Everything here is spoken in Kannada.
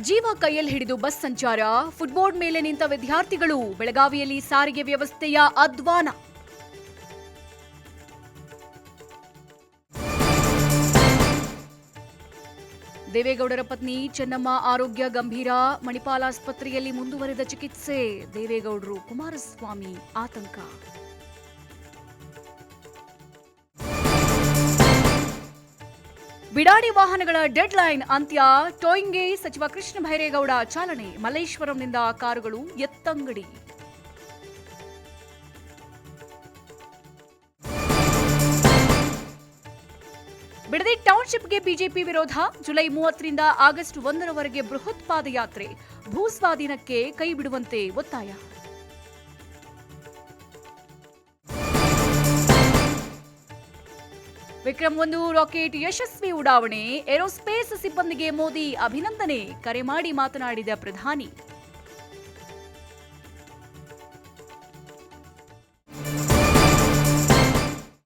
ಜೀವ ಕೈಯಲ್ಲಿ ಹಿಡಿದು ಬಸ್ ಸಂಚಾರ, ಫುಟ್ಬೋರ್ಡ್ ಮೇಲೆ ನಿಂತ ವಿದ್ಯಾರ್ಥಿಗಳು, ಬೆಳಗಾವಿಯಲ್ಲಿ ಸಾರಿಗೆ ವ್ಯವಸ್ಥೆಯ ಅಧ್ವಾನ. ದೇವೇಗೌಡರ ಪತ್ನಿ ಚೆನ್ನಮ್ಮ ಆರೋಗ್ಯ ಗಂಭೀರ, ಮಣಿಪಾಲ ಆಸ್ಪತ್ರೆಯಲ್ಲಿ ಮುಂದುವರೆದ ಚಿಕಿತ್ಸೆ. ದೇವೇಗೌಡರು ಕುಮಾರಸ್ವಾಮಿ ಆತಂಕ. ಬಿಡಾಡಿ ವಾಹನಗಳ ಡೆಡ್ ಲೈನ್ ಅಂತ್ಯ, ಟೋಯಿಂಗ್ಗೆ ಸಚಿವ ಕೃಷ್ಣ ಬೈರೇಗೌಡ ಚಾಲನೆ. ಮಲ್ಲೇಶ್ವರಂನಿಂದ ಕಾರುಗಳು ಎತ್ತಂಗಡಿ. ಬಿಡದಿ ಟೌನ್ಶಿಪ್ಗೆ ಬಿಜೆಪಿ ವಿರೋಧ. ಜುಲೈ 30ರಿಂದ ಆಗಸ್ಟ್ 1ರವರೆಗೆ ಬೃಹತ್ ಪಾದಯಾತ್ರೆ. ಭೂಸ್ವಾಧೀನಕ್ಕೆ ಕೈ ಬಿಡುವಂತೆ ಒತ್ತಾಯ. ವಿಕ್ರಮ್-1 ರಾಕೆಟ್ ಯಶಸ್ವಿ ಉಡಾವಣೆ. ಏರೋಸ್ಪೇಸ್ ಸಿಬ್ಬಂದಿಗೆ ಮೋದಿ ಅಭಿನಂದನೆ. ಕರೆ ಮಾಡಿ ಮಾತನಾಡಿದ ಪ್ರಧಾನಿ.